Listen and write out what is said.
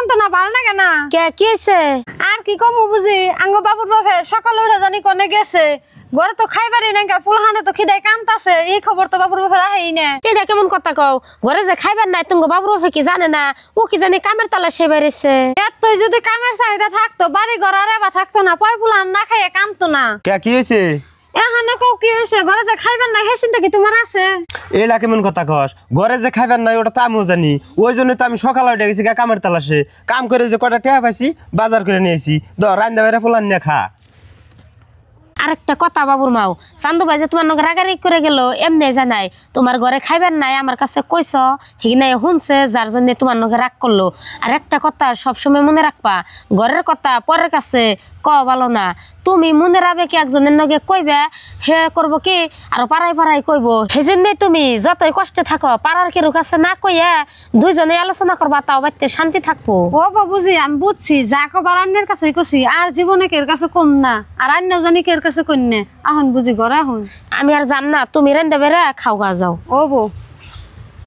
তো না ভালো লাগে না। কে কি হইছে? আর কি কম বুঝি আঙ্গ বাবুর বাপে সকালে উঠে জানি কোনে গেছে, ঘরে তো খাইবারই নাই, পোলাহানে তো খিদায় কান্তাছে, এই খবর তো বাবুর বাপে রাহেই না। এটা কেমন কথা কও? ঘরে যে খাইবার নাই তুমি বাবুর বাপে কি জানে না? ও কি জানি কামের তালা সে বেরিয়েছে। এতই যদি কামের চাহিদা থাকতো বাড়ি ঘর আর এবার থাকতো না, পয় পোলাহান না খাইয়ে কামতো না। কে কি হয়েছে? এখানে কও কি হয়েছে? ঘরে যে খাইবার নাই হেসিন কি তোমার আছে? এলা কেমন কথা কস? ঘরে যে খাইবার নাই ওটা তো আমিও জানি, ওই জন্য তো আমি সকালে উঠে গেছি কামের তালাশে, কাম করে যে কটা টেয়া পাইছি বাজার করে নিয়েছি, রান্দা বাইরে পোলান নিয়ে খা। আরেকটা কথা বাবুর মাও, চান্দু ভাই যে তোমার নগে রাগারি করে গেল এমনি জানাই তোমার ঘরে খাইবার নাই আমার কাছে কইছ, ঠিক নাই শুনছে যার জন্য তোমার নগে রাগ করলো। আর একটা কথা সবসময় মনে রাখবা, ঘরের কথা পরের কাছে ক ভালো না। তুমি মনে রাখবে কি একজনের নগে কইবে, হে করবো কি আর পাড়ায় পাড়ায় কইব। সেই জন্যই তুমি যতই কষ্টে থাকো পাড়ার কেউ কাছে না কইয়া দুইজনে আলোচনা করবা, তাও বাড়িতে শান্তি থাকবো। ও বুঝি আমি বুঝছি, যা কবার আন্নের কাছে কছি, আর জীবনে কের কাছে কম না, আর আন্য জানি কের কাছে কন্যা। এখন বুঝি ঘরে এখন আমি আর জান না, তুমি রেন্দে বেড়ে খাও গা যাও। ও বউ